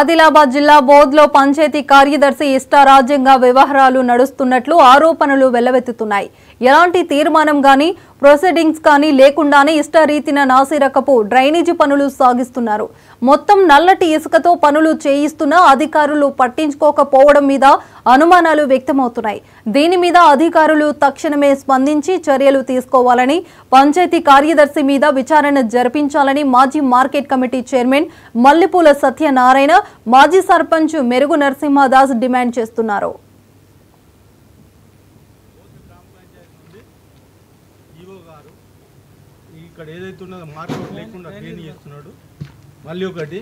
ఆదిలాబాద్ జిల్లా బోధ్లో పంచాయతీ కార్యదర్శి ఇష్టారాజ్యంగా వ్యవహారాలు నడుస్తున్నట్లు ఆరోపణలు వెల్లవెత్తుతున్నాయి. ఎలాంటి తీర్మానం గాని ప్రొసీడింగ్స్ కానీ లేకుండానే ఇష్టరీతిన నాసిరకపు డ్రైనేజీ పనులు సాగిస్తున్నారు. మొత్తం నల్లటి ఇసుకతో పనులు చేయిస్తున్నా అధికారులు పట్టించుకోకపోవడం మీద అనుమానాలు వ్యక్తమవుతున్నాయి. దీని మీద అధికారులు తక్షణమే స్పందించి చర్యలు తీసుకోవాలని, పంచాయతీ కార్యదర్శి మీద విచారణ జరిపించాలని మాజీ మార్కెట్ కమిటీ చైర్మన్ మల్లిపూల సత్యనారాయణ, మాజీ సర్పంచ్ మెరుగు నరసింహదాస్ డిమాండ్ చేస్తున్నారు. ఇక్కడ ఏదైతే ఉన్నదో మార్కెట్ లేకుండా ట్రైన్ చేస్తున్నాడు. మళ్ళీ ఒకటి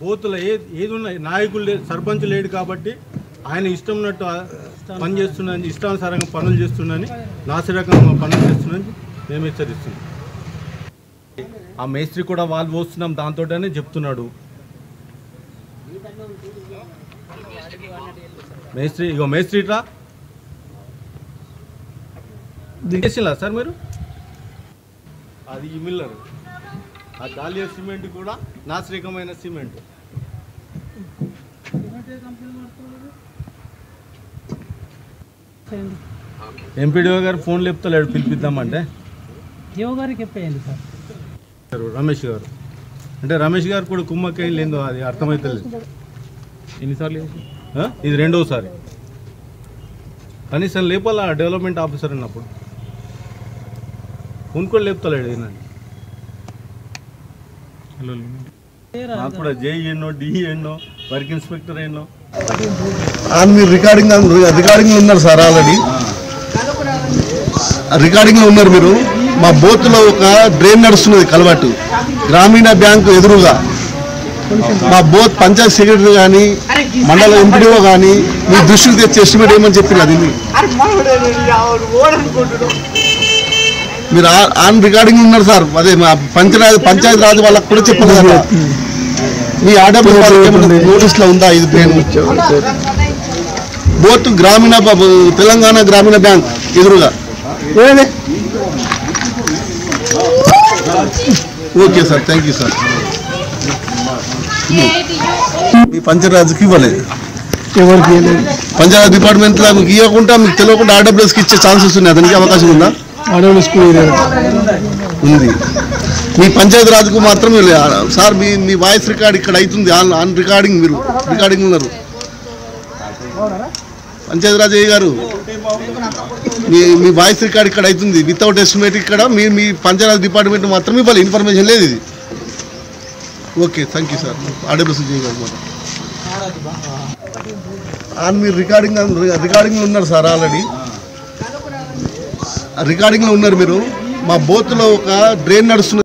బోతుల ఏది ఉన్న నాయకులు లేదు, సర్పంచ్ లేడు కాబట్టి ఆయన ఇష్టం ఉన్నట్టు పని చేస్తున్నాను, ఇష్టానుసారంగా పనులు చేస్తున్నాని, నాసిరకంగా పనులు చేస్తున్నాని మేము హెచ్చరిస్తున్నాం. ఆ మేస్త్రి కూడా వాళ్ళు పోస్తున్నాం దాంతోనే చెప్తున్నాడు. మేస్త్రి ఇగో మేస్త్రిట్రా దిగేసిలా సార్ మీరు, అది ఈ మిల్లర్, ఆ దాలియా సిమెంట్ కూడా నాసిరకమైన సిమెంట్. ఎంపీడీఓ గారు ఫోన్ లేపుతలేడు, పిలిపిద్దామంటే సార్ రమేష్ గారు అంటే రమేష్ గారు కూడా కుమ్మక్కయ్య లేదో అది అర్థమవుతలేదు. ఎన్నిసార్లు ఇది రెండోసారి. కనీసం లేపాల డెవలప్మెంట్ ఆఫీసర్ అన్నప్పుడు ఫోన్ కూడా లేపుతలేడు. నాకు కూడా జేఈ ఎన్నో, డిఈ ఎన్నో, వర్క్ ఇన్స్పెక్టర్ ఎన్నో. మీరు రికార్డింగ్ ఉన్నారు సార్, ఆల్రెడీ రికార్డింగ్ లో ఉన్నారు మీరు. మా బోత్లో ఒక డ్రైన్ నడుస్తున్నది కలవాటు, గ్రామీణ బ్యాంకు ఎదురుగా. మా బోత్ పంచాయత్ సెక్రటరీ కానీ మండల ఎంపీడీఓ కానీ మీ దృష్టికి తెచ్చి ఎస్టిమేట్ ఏమని చెప్పిన అది మీరు ఆన్ రికార్డింగ్ ఉన్నారు సార్. అదే మా పంచాయతీ రాజ్ వాళ్ళకి కూడా చెప్పారు కదా, మీ ఆర్డర్ నోటీస్లో ఉందా ఇది డ్రైన్? బోత్ గ్రామీణ తెలంగాణ గ్రామీణ బ్యాంక్ ఎదురుగా. Okay sir, thank you sir. మీ పంచాయతీరాజ్కి ఇవ్వలేదు, ఎవరికి పంచాయతీ డిపార్ట్మెంట్లో మీకు ఇవ్వకుండా మీకు తెలియకుండా ఆర్డబ్ల్యూఎస్కి ఇచ్చే ఛాన్సెస్ ఉన్నాయి. దానికి అవకాశం ఉందా? ఉంది. మీ పంచాయతీ రాజ్కు మాత్రం సార్ మీ వాయిస్ రికార్డ్ ఇక్కడ అవుతుంది, ఆన్ రికార్డింగ్, మీరు రికార్డింగ్ ఉన్నారు. పంచాయతీ రాజ్ గారు మీ వాయిస్ రికార్డ్ ఇక్కడ అవుతుంది వితౌట్ ఎస్టిమేట్. ఇక్కడ మీ పంచాయతీ డిపార్ట్మెంట్ మాత్రం ఇవ్వాలి, ఇన్ఫర్మేషన్ లేదు ఇది. Okay, thank you sir. RWS మీరు రికార్డింగ్లో ఉన్నారు సార్, ఆల్రెడీ రికార్డింగ్లో ఉన్నారు మీరు. మా బోత్లో ఒక డ్రైన్ నడుస్తున్నది.